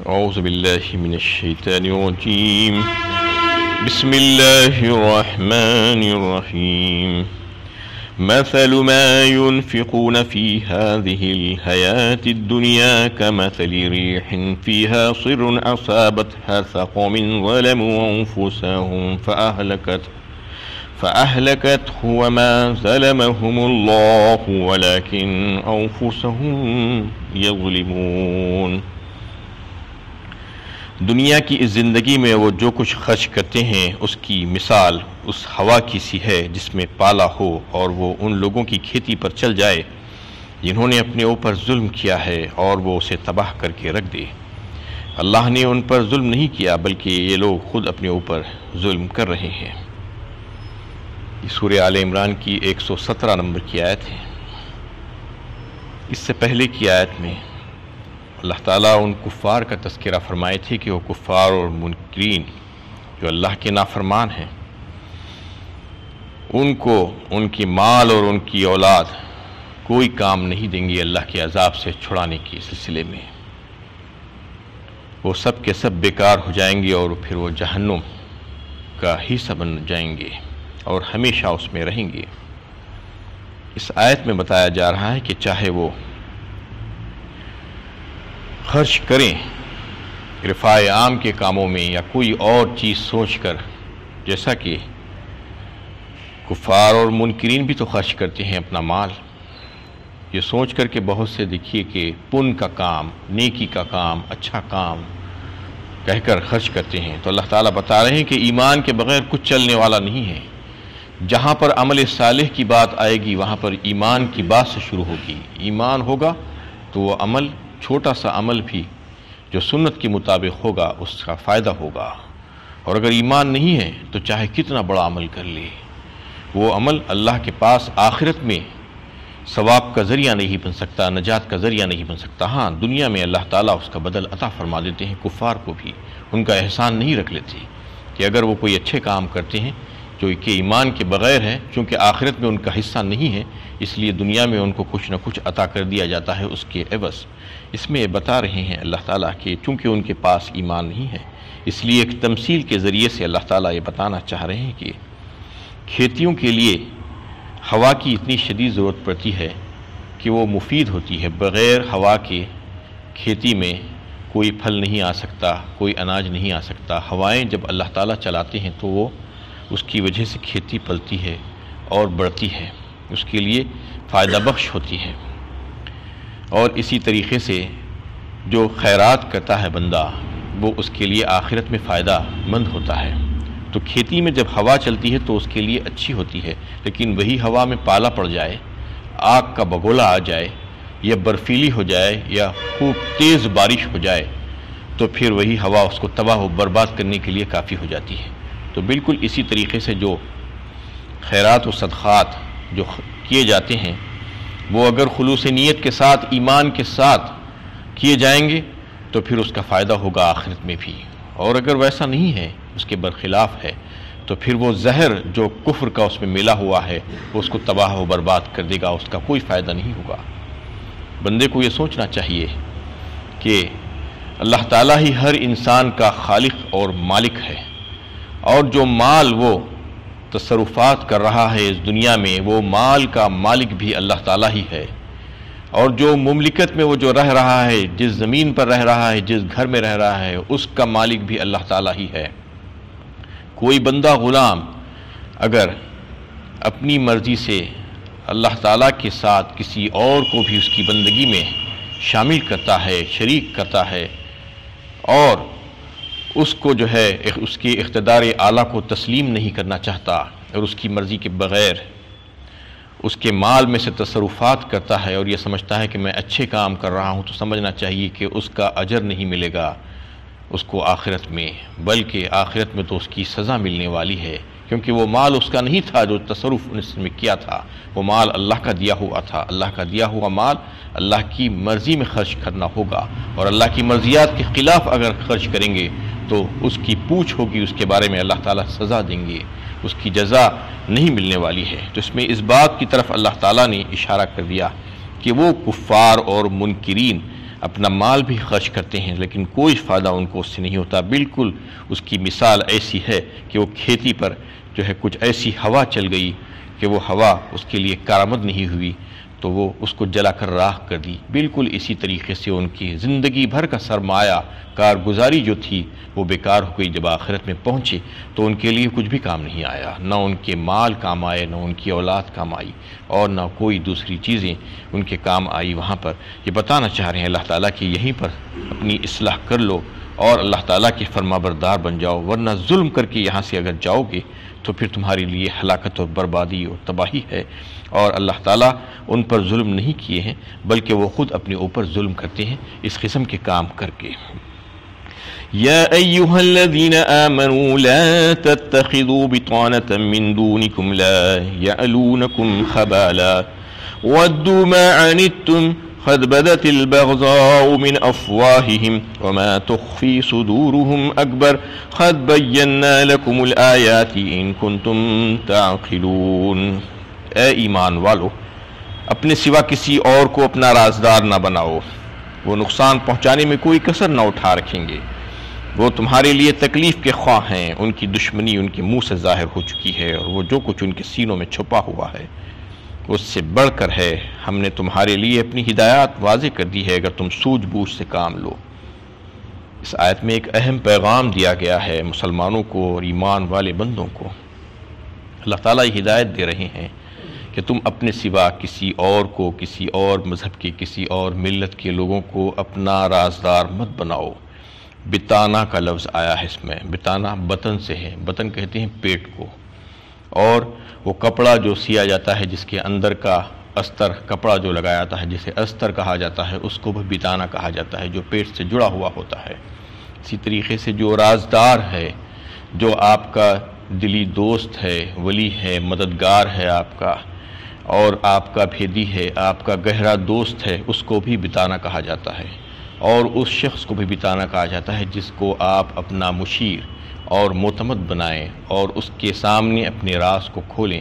اعوذ باللہ من الشیطان الرجیم بسم اللہ الرحمن الرحیم مثل ما ينفقون في هذه الحياة الدنيا كمثل ريح فيها صر أصابت قوم ظلموا أنفسهم فأهلكته وما ظلمهم الله ولكن أنفسهم يظلمون۔ دنیا کی اس زندگی میں وہ جو کچھ خرچ کرتے ہیں اس کی مثال اس ہوا کی سی ہے جس میں پالا ہو اور وہ ان لوگوں کی کھیتی پر چل جائے جنہوں نے اپنے اوپر ظلم کیا ہے اور وہ اسے تباہ کر کے رکھ دے۔ اللہ نے ان پر ظلم نہیں کیا بلکہ یہ لوگ خود اپنے اوپر ظلم کر رہے ہیں۔ یہ سورہ آل عمران کی 117 نمبر کی آیت ہے۔ اس سے پہلے کی آیت میں اللہ تعالیٰ ان کفار کا تذکرہ فرمائے تھے کہ وہ کفار اور منکرین جو اللہ کے نافرمان ہیں ان کو ان کی مال اور ان کی اولاد کوئی کام نہیں دیں گے اللہ کے عذاب سے چھڑانے کے سلسلے میں۔ وہ سب کے سب بیکار ہو جائیں گے اور پھر وہ جہنم کا حصہ بن جائیں گے اور ہمیشہ اس میں رہیں گے۔ اس آیت میں بتایا جا رہا ہے کہ چاہے وہ خرچ کریں رفاع عام کے کاموں میں یا کوئی اور چیز سوچ کر، جیسا کہ کفار اور منکرین بھی تو خرچ کرتے ہیں اپنا مال، یہ سوچ کر کہ بہت سے دیکھیے کہ پن کا کام، نیکی کا کام، اچھا کام کہہ کر خرچ کرتے ہیں۔ تو اللہ تعالیٰ بتا رہے ہیں کہ ایمان کے بغیر کچھ چلنے والا نہیں ہے۔ جہاں پر عمل صالح کی بات آئے گی وہاں پر ایمان کی بات سے شروع ہوگی۔ ایمان ہوگا تو وہ عمل، چھوٹا سا عمل بھی جو سنت کے مطابق ہوگا اس کا فائدہ ہوگا، اور اگر ایمان نہیں ہے تو چاہے کتنا بڑا عمل کر لے وہ عمل اللہ کے پاس آخرت میں ثواب کا ذریعہ نہیں بن سکتا، نجات کا ذریعہ نہیں بن سکتا۔ ہاں دنیا میں اللہ تعالیٰ اس کا بدل عطا فرما دیتے ہیں کفار کو بھی، ان کا احسان نہیں رکھ لیتے کہ اگر وہ کوئی اچھے کام کرتے ہیں جو کہ ایمان کے بغیر ہے، چونکہ آخرت میں ان کا حصہ نہیں ہے اس لیے دنیا میں ان کو کچھ نہ کچھ عطا کر دیا جاتا ہے اس کے عوض۔ اس میں بتا رہے ہیں اللہ تعالیٰ کہ چونکہ ان کے پاس ایمان نہیں ہے اس لیے ایک تمثیل کے ذریعے سے اللہ تعالیٰ یہ بتانا چاہ رہے ہیں کہ کھیتیوں کے لیے ہوا کی اتنی شدید ضرورت پڑتی ہے کہ وہ مفید ہوتی ہے۔ بغیر ہوا کے کھیتی میں کوئی پھل نہیں آ سکتا، کوئی اناج نہیں آ سکتا۔ ہوائیں جب اللہ تعالیٰ چلاتے ہیں تو وہ اس کی وجہ سے کھیتی پلتی ہے اور بڑھتی ہے، اس کے لیے فائدہ بخش ہوتی ہے۔ اور اسی طریقے سے جو خیرات کرتا ہے بندہ وہ اس کے لیے آخرت میں فائدہ مند ہوتا ہے۔ تو کھیتی میں جب ہوا چلتی ہے تو اس کے لیے اچھی ہوتی ہے، لیکن وہی ہوا میں پالا پڑ جائے، آگ کا بگولا آ جائے یا برفیلی ہو جائے یا خوب تیز بارش ہو جائے تو پھر وہی ہوا اس کو تباہ و برباد کرنے کے لیے کافی ہو جاتی ہے۔ تو بالکل اسی طریقے سے جو خیرات و صدقات جو کیے جاتے ہیں وہ اگر خلوص نیت کے ساتھ، ایمان کے ساتھ کیے جائیں گے تو پھر اس کا فائدہ ہوگا آخرت میں بھی، اور اگر ویسا نہیں ہے، اس کے برخلاف ہے، تو پھر وہ زہر جو کفر کا اس میں ملا ہوا ہے وہ اس کو تباہ و برباد کر دے گا، اس کا کوئی فائدہ نہیں ہوگا۔ بندے کو یہ سوچنا چاہیے کہ اللہ تعالیٰ ہی ہر انسان کا خالق اور مالک ہے، اور جو مال وہ تصرفات کر رہا ہے اس دنیا میں وہ مال کا مالک بھی اللہ تعالیٰ ہی ہے، اور جو مملکت میں وہ جو رہ رہا ہے، جس زمین پر رہ رہا ہے، جس گھر میں رہ رہا ہے، اس کا مالک بھی اللہ تعالیٰ ہی ہے۔ کوئی بندہ غلام اگر اپنی مرضی سے اللہ تعالیٰ کے ساتھ کسی اور کو بھی اس کی بندگی میں شامل کرتا ہے، شریک کرتا ہے، اور اس کو جو ہے اس کے اقتدار اعلیٰ کو تسلیم نہیں کرنا چاہتا اور اس کی مرضی کے بغیر اس کے مال میں سے تصرفات کرتا ہے اور یہ سمجھتا ہے کہ میں اچھے کام کر رہا ہوں، تو سمجھنا چاہیے کہ اس کا اجر نہیں ملے گا اس کو آخرت میں، بلکہ آخرت میں تو اس کی سزا ملنے والی ہے، کیونکہ وہ مال اس کا نہیں تھا جو تصرف اس میں کیا تھا، وہ مال اللہ کا دیا ہوا تھا۔ اللہ کا دیا ہوا مال اللہ کی مرضی میں خرچ کرنا ہوگا، اور اللہ کی مرضیات کے خلاف اگر خرچ کریں گے تو اس کی پوچھ ہوگی، اس کے بارے میں اللہ تعالیٰ سزا دیں گے، اس کی جزا نہیں ملنے والی ہے۔ تو اس میں اس بات کی طرف اللہ تعالیٰ نے اشارہ کر دیا کہ وہ کفار اور منکرین اپنا مال بھی خرچ کرتے ہیں لیکن کوئی فائدہ ان کو اس سے نہیں ہوتا۔ بالکل اس کی مثال ایسی ہے کہ وہ کھیتی پر جو ہے کچھ ایسی ہوا چل گئی کہ وہ ہوا اس کے لیے کارآمد نہیں ہوئی تو وہ اس کو جلا کر راکھ کر دی۔ بالکل اسی طریقے سے ان کی زندگی بھر کا سرمایہ کارگزاری جو تھی وہ بیکار ہو گئی۔ جب آخرت میں پہنچے تو ان کے لیے کچھ بھی کام نہیں آیا، نہ ان کے مال کام آئے، نہ ان کی اولاد کام آئی، اور نہ کوئی دوسری چیزیں ان کے کام آئی۔ وہاں پر یہ بتانا چاہ رہے ہیں اللہ تعالیٰ کہ یہیں پر اپنی اصلاح کر لو اور اللہ تعالیٰ کے فرما بردار بن جاؤ، ورنہ ظلم کر کے یہاں سے اگر جاؤ گے تو پھر تمہارے لیے ہلاکت اور بربادی اور تباہی ہے۔ اور اللہ تعالیٰ ان پر ظلم نہیں کیے ہیں بلکہ وہ خود اپنے اوپر ظلم کرتے ہیں اس قسم کے کام کر کے۔ یا ایھا الذین آمنوا لا تتخذوا بطانة من دونکم لا یألونکم خبالا ودوا ما عنتم قد بدت البغضاء من افواہہم وما تخفی صدورہم اکبر قد بینا لکم الآیات ان کنتم تعقلون۔ اے ایمان والو، اپنے سوا کسی اور کو اپنا رازدار نہ بناؤ، وہ نقصان پہنچانے میں کوئی کسر نہ اٹھا رکھیں گے، وہ تمہارے لیے تکلیف کے خواہ ہیں، ان کی دشمنی ان کے منہ سے ظاہر ہو چکی ہے اور وہ جو کچھ ان کے سینوں میں چھپا ہوا ہے اس سے بڑھ کر ہے۔ ہم نے تمہارے لیے اپنی ہدایات واضح کر دی ہے اگر تم سوجھ بوجھ سے کام لو۔ اس آیت میں ایک اہم پیغام دیا گیا ہے مسلمانوں کو اور ایمان والے بندوں کو۔ اللہ تعالیٰ یہ ہدایت دے رہے ہیں کہ تم اپنے سوا کسی اور کو، کسی اور مذہب کے، کسی اور ملت کے لوگوں کو اپنا رازدار مت بناؤ۔ بتانا کا لفظ آیا ہے اس میں، بتانا بطن سے ہے، بطن کہتے ہیں پیٹ کو، اور وہ کپڑا جو سیا جاتا ہے جس کے اندر کا استر کپڑا جو لگایا جاتا ہے جسے استر کہا جاتا ہے اس کو بھی بتانا کہا جاتا ہے، جو پیٹ سے جڑا ہوا ہوتا ہے۔ اسی طریقے سے جو رازدار ہے، جو آپ کا دلی دوست ہے، ولی ہے، مددگار ہے آپ کا، اور آپ کا بھیدی ہے، آپ کا گہرا دوست ہے، اس کو بھی بتانا کہا جاتا ہے، اور اس شخص کو بھی بتانا کہا جاتا ہے جس کو آپ اپنا مشیر اور معتمد بنائیں اور اس کے سامنے اپنے راز کو کھولیں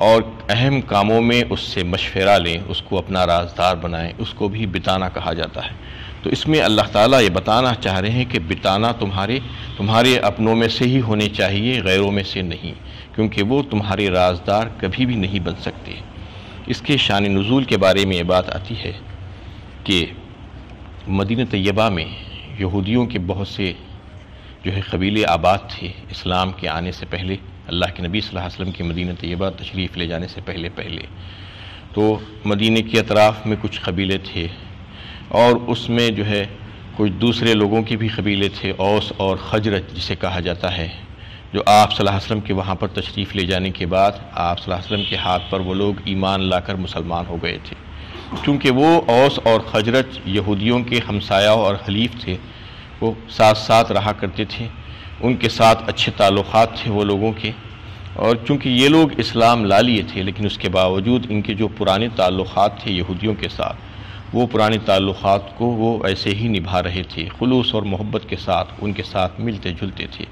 اور اہم کاموں میں اس سے مشورہ لیں، اس کو اپنا رازدار بنائیں، اس کو بھی بتانا کہا جاتا ہے۔ تو اس میں اللہ تعالیٰ یہ بتانا چاہ رہے ہیں کہ بتانا تمہارے اپنوں میں سے ہی ہونے چاہیے، غیروں میں سے نہیں، کیونکہ وہ تمہارے رازدار کبھی بھی نہیں بن سکتے۔ اس کے شان نزول کے بارے میں یہ بات آتی ہے کہ مدینہ طیبہ میں یہودیوں کے بہت سے جو ہے قبیلے آباد تھے اسلام کے آنے سے پہلے، اللہ کے نبی صلی اللہ علیہ وسلم کے مدینہ طیبہ تشریف لے جانے سے پہلے تو مدینہ کے اطراف میں کچھ قبیلے تھے، اور اس میں جو ہے کچھ دوسرے لوگوں کے بھی قبیلے تھے، اوس اور خزرج جسے کہا جاتا ہے، جو آپ صلی اللہ علیہ وسلم کے وہاں پر تشریف لے جانے کے بعد آپ صلی اللہ علیہ وسلم کے ہاتھ پر وہ لوگ ایمان لا کر مسلمان ہو گئے تھے۔ چونکہ وہ اوس اور خزرج یہودیوں کے ہمسایہ اور حلیف تھے، وہ ساتھ ساتھ رہا کرتے تھے، ان کے ساتھ اچھے تعلقات تھے وہ لوگوں کے، اور چونکہ یہ لوگ اسلام لا لیے تھے لیکن اس کے باوجود ان کے جو پرانے تعلقات تھے یہودیوں کے ساتھ، وہ پرانے تعلقات کو وہ ایسے ہی نبھا رہے تھے، خلوص اور محبت کے ساتھ ان کے ساتھ ملتے جلتے تھے،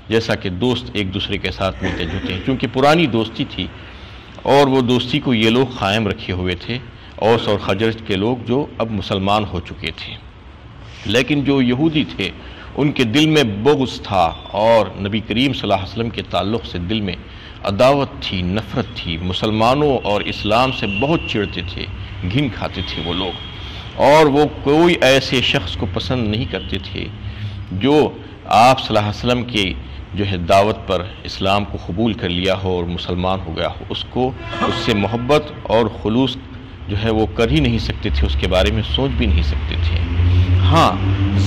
جیسا کہ دوست ایک دوسرے کے ساتھ ملتے جلتے ہیں، چونکہ پرانی دوستی تھی اور وہ دوستی کو یہ لوگ قائم رکھے ہوئے تھے، اوس اور خزرج کے لوگ جو اب مسلمان ہو چکے تھے۔ لیکن جو یہودی تھے ان کے دل میں بغض تھا اور نبی کریم صلی اللہ علیہ وسلم کے تعلق سے دل میں عداوت تھی، نفرت تھی، مسلمانوں اور اسلام سے بہت چڑھتے تھے، گھن کھاتے تھے وہ لوگ، اور وہ کوئی ایسے شخص کو پسند نہیں کرتے تھے جو آپ صلی اللہ علیہ وسلم کے جو ہے دعوت پر اسلام کو قبول کر لیا ہو اور مسلمان ہو گیا ہو، اس سے محبت اور خلوص جو ہے وہ کر ہی نہیں سکتے تھے، اس کے بارے میں سوچ بھی نہیں سکتے تھے۔ ہاں،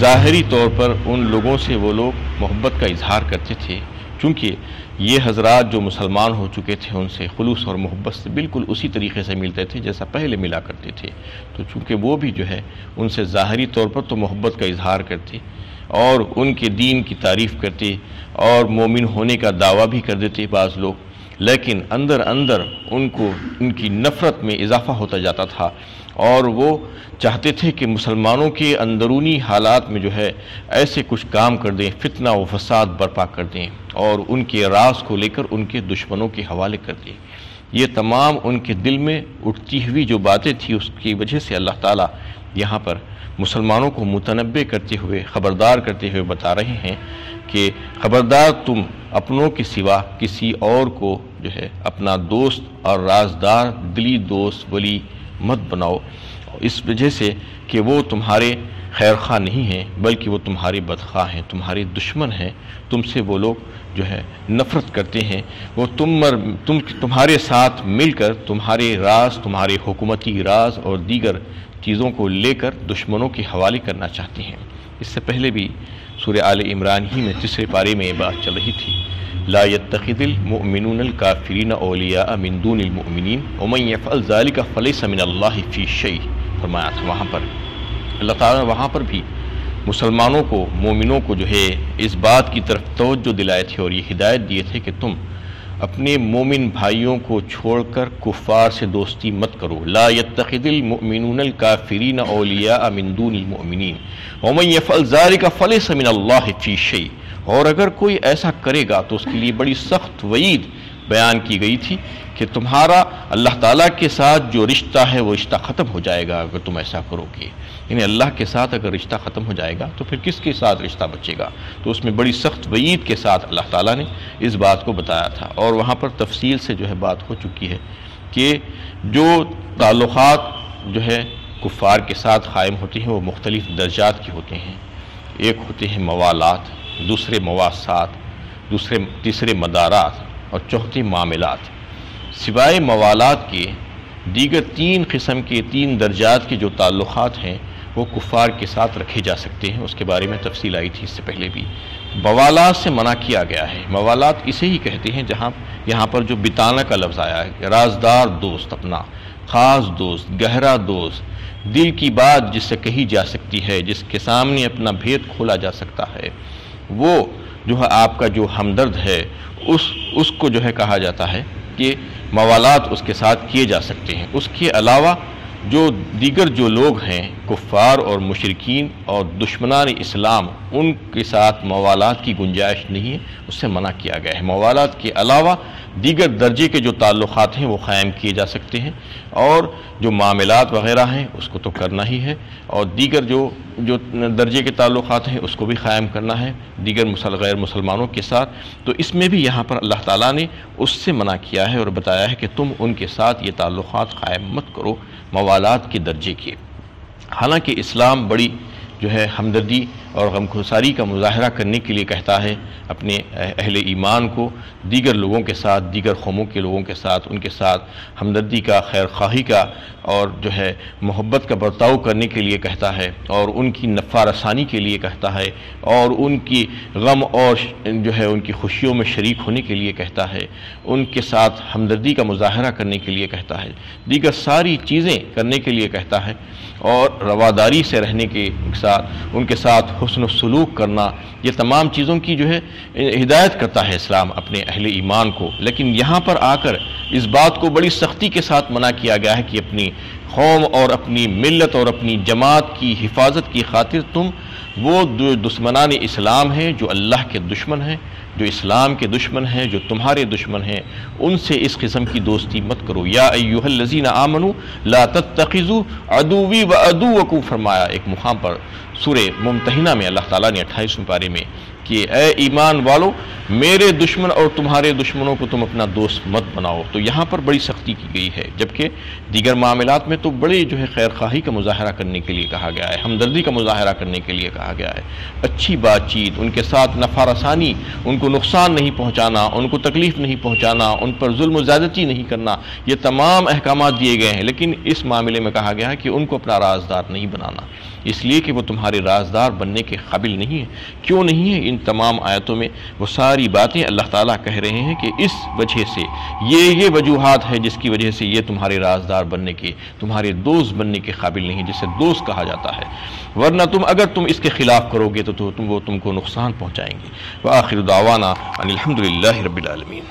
ظاہری طور پر ان لوگوں سے وہ لوگ محبت کا اظہار کرتے تھے، چونکہ یہ حضرات جو مسلمان ہو چکے تھے ان سے خلوص اور محبت سے بالکل اسی طریقے سے ملتے تھے جیسا پہلے ملا کرتے تھے، تو چونکہ وہ بھی جو ہے ان سے ظاہری طور پر تو محبت کا اظہار کرتے اور ان کے دین کی تعریف کرتے اور مومن ہونے کا دعویٰ بھی کر دیتے بعض لوگ، لیکن اندر اندر ان کی نفرت میں اضافہ ہوتا جاتا تھا، اور وہ چاہتے تھے کہ مسلمانوں کے اندرونی حالات میں جو ہے ایسے کچھ کام کر دیں، فتنہ و فساد برپا کر دیں اور ان کے راز کو لے کر ان کے دشمنوں کے حوالے کر دیں۔ یہ تمام ان کے دل میں اٹھتی ہوئی جو باتیں تھیں اس کی وجہ سے اللہ تعالیٰ یہاں پر مسلمانوں کو متنبع کرتے ہوئے، خبردار کرتے ہوئے بتا رہے ہیں کہ خبردار تم اپنوں کے سوا کسی اور کو جو ہے اپنا دوست اور رازدار، دلی دوست، ولی مت بناؤ، اس وجہ سے کہ وہ تمہارے خیر خواہ نہیں ہیں بلکہ وہ تمہارے بدخواہ ہیں، تمہارے دشمن ہیں، تم سے وہ لوگ جو ہے نفرت کرتے ہیں، وہ تمہارے ساتھ مل کر تمہارے راز، تمہارے حکومتی راز اور دیگر چیزوں کو لے کر دشمنوں کے حوالے کرنا چاہتے ہیں۔ اس سے پہلے بھی سورہ آل عمران ہی میں 3 پارے میں یہ بات چل رہی تھی، لا يتخذ المؤمنون الكافرین اولیاء من دون المؤمنین ومن يفعل ذلك فلیس من اللہ فی شیء، فرمایا تھا وہاں پر اللہ تعالیٰ نے وہاں پر بھی مسلمانوں کو، مومنوں کو جو ہے اس بات کی طرف توجہ دلائے تھے اور یہ ہدایت دیے تھے کہ تم اپنے مومن بھائیوں کو چھوڑ کر کفار سے دوستی مت کرو، لا يتخذ المؤمنون الكافرین اولیاء من دون المؤمنین ومن يفعل ذلك فلیس من اللہ فی شیء، اور اگر کوئی ایسا کرے گا تو اس کے لیے بڑی سخت وعید بیان کی گئی تھی کہ تمہارا اللہ تعالیٰ کے ساتھ جو رشتہ ہے وہ رشتہ ختم ہو جائے گا اگر تم ایسا کرو گے، یعنی اللہ کے ساتھ اگر رشتہ ختم ہو جائے گا تو پھر کس کے ساتھ رشتہ بچے گا؟ تو اس میں بڑی سخت وعید کے ساتھ اللہ تعالیٰ نے اس بات کو بتایا تھا، اور وہاں پر تفصیل سے جو ہے بات ہو چکی ہے کہ جو تعلقات جو ہے کفار کے ساتھ قائم ہوتے ہیں وہ مختلف درجات کے ہوتے ہیں، ایک ہوتے ہیں موالات، دوسرے مواسات، تیسرے مدارات اور چوتھے معاملات۔ سوائے موالات کے دیگر 3 قسم کے 3 درجات کے جو تعلقات ہیں وہ کفار کے ساتھ رکھے جا سکتے ہیں، اس کے بارے میں تفصیل آئی تھی اس سے پہلے بھی۔ موالات سے منع کیا گیا ہے، موالات اسے ہی کہتے ہیں جہاں یہاں پر جو بتانا کا لفظ آیا ہے، رازدار دوست، اپنا خاص دوست، گہرا دوست، دل کی بات جس سے کہی جا سکتی ہے، جس کے سامنے اپنا بھید کھولا جا سکتا ہے، وہ جو ہے آپ کا جو ہمدرد ہے اس کو جو ہے کہا جاتا ہے کہ موالات اس کے ساتھ کیے جا سکتے ہیں۔ اس کے علاوہ جو دیگر جو لوگ ہیں کفار اور مشرکین اور دشمنان اسلام، ان کے ساتھ موالات کی گنجائش نہیں ہے، اس سے منع کیا گیا ہے۔ موالات کے علاوہ دیگر درجے کے جو تعلقات ہیں وہ قائم کیے جا سکتے ہیں، اور جو معاملات وغیرہ ہیں اس کو تو کرنا ہی ہے، اور دیگر جو درجے کے تعلقات ہیں اس کو بھی قائم کرنا ہے دیگر غیر مسلمانوں کے ساتھ۔ تو اس میں بھی یہاں پر اللہ تعالیٰ نے اس سے منع کیا ہے اور بتایا ہے کہ تم ان کے ساتھ یہ تعلقات قائم مت کرو موالات کے درجے کے۔ حالانکہ اسلام بڑی جو ہے ہمدردی اور غمگساری کا مظاہرہ کرنے کے لیے کہتا ہے اپنے اہل ایمان کو دیگر لوگوں کے ساتھ، دیگر قوموں کے لوگوں کے ساتھ، ان کے ساتھ ہمدردی کا، خیر خواہی کا اور جو ہے محبت کا برتاؤ کرنے کے لیے کہتا ہے، اور ان کی نفع رسانی کے لیے کہتا ہے، اور ان کی غم اور جو ہے ان کی خوشیوں میں شریک ہونے کے لیے کہتا ہے، ان کے ساتھ ہمدردی کا مظاہرہ کرنے کے لیے کہتا ہے، دیگر ساری چیزیں کرنے کے لیے کہتا ہے، اور رواداری سے رہنے کے ساتھ ان کے ساتھ حسن و سلوک کرنا، یہ تمام چیزوں کی جو ہے ہدایت کرتا ہے اسلام اپنے اہل ایمان کو۔ لیکن یہاں پر آ کر اس بات کو بڑی سختی کے ساتھ منع کیا گیا ہے کہ اپنی قوم اور اپنی ملت اور اپنی جماعت کی حفاظت کی خاطر تم وہ دشمنان اسلام ہیں جو اللہ کے دشمن ہیں، جو اسلام کے دشمن ہیں، جو تمہارے دشمن ہیں، ان سے اس قسم کی دوستی مت کرو۔ یا ایھا الذین آمنوا لا تتخذوا عدوی وعدوکم، فرمایا ایک مقام پر سورہ ممتحنہ میں اللہ تعالیٰ نے 28ویں پارے میں کہ اے ایمان والو میرے دشمن اور تمہارے دشمنوں کو تم اپنا دوست مت بناؤ۔ تو یہاں پر بڑی سختی کی گئی ہے، جبکہ دیگر معاملات میں تو بڑے جو ہے خیر خواہی کا مظاہرہ کرنے کے لیے کہا گیا ہے، ہمدردی کا مظاہرہ کرنے کے لیے کہا گیا ہے، اچھی بات چیت، ان کے ساتھ نفع رسانی، ان کو نقصان نہیں پہنچانا، ان کو تکلیف نہیں پہنچانا، ان پر ظلم و زیادتی نہیں کرنا، یہ تمام احکامات دیے گئے ہیں۔ لیکن اس معاملے میں کہا گیا ہے کہ ان کو اپنا رازدار نہیں بنانا، اس لیے کہ وہ تمہارے رازدار بننے کے قابل نہیں ہے۔ کیوں نہیں ہے؟ ان تمام آیتوں میں وہ ساری باتیں اللہ تعالیٰ کہہ رہے ہیں کہ اس وجہ سے یہ وجوہات ہے جس کی وجہ سے یہ تمہارے رازدار بننے کے، تمہارے دوست بننے کے قابل نہیں، جسے دوست کہا جاتا ہے، ورنہ اگر تم اس کے خلاف کرو گے تو وہ تم کو نقصان پہنچائیں گے۔ وآخر دعوانا ان الحمد للہ رب العالمین۔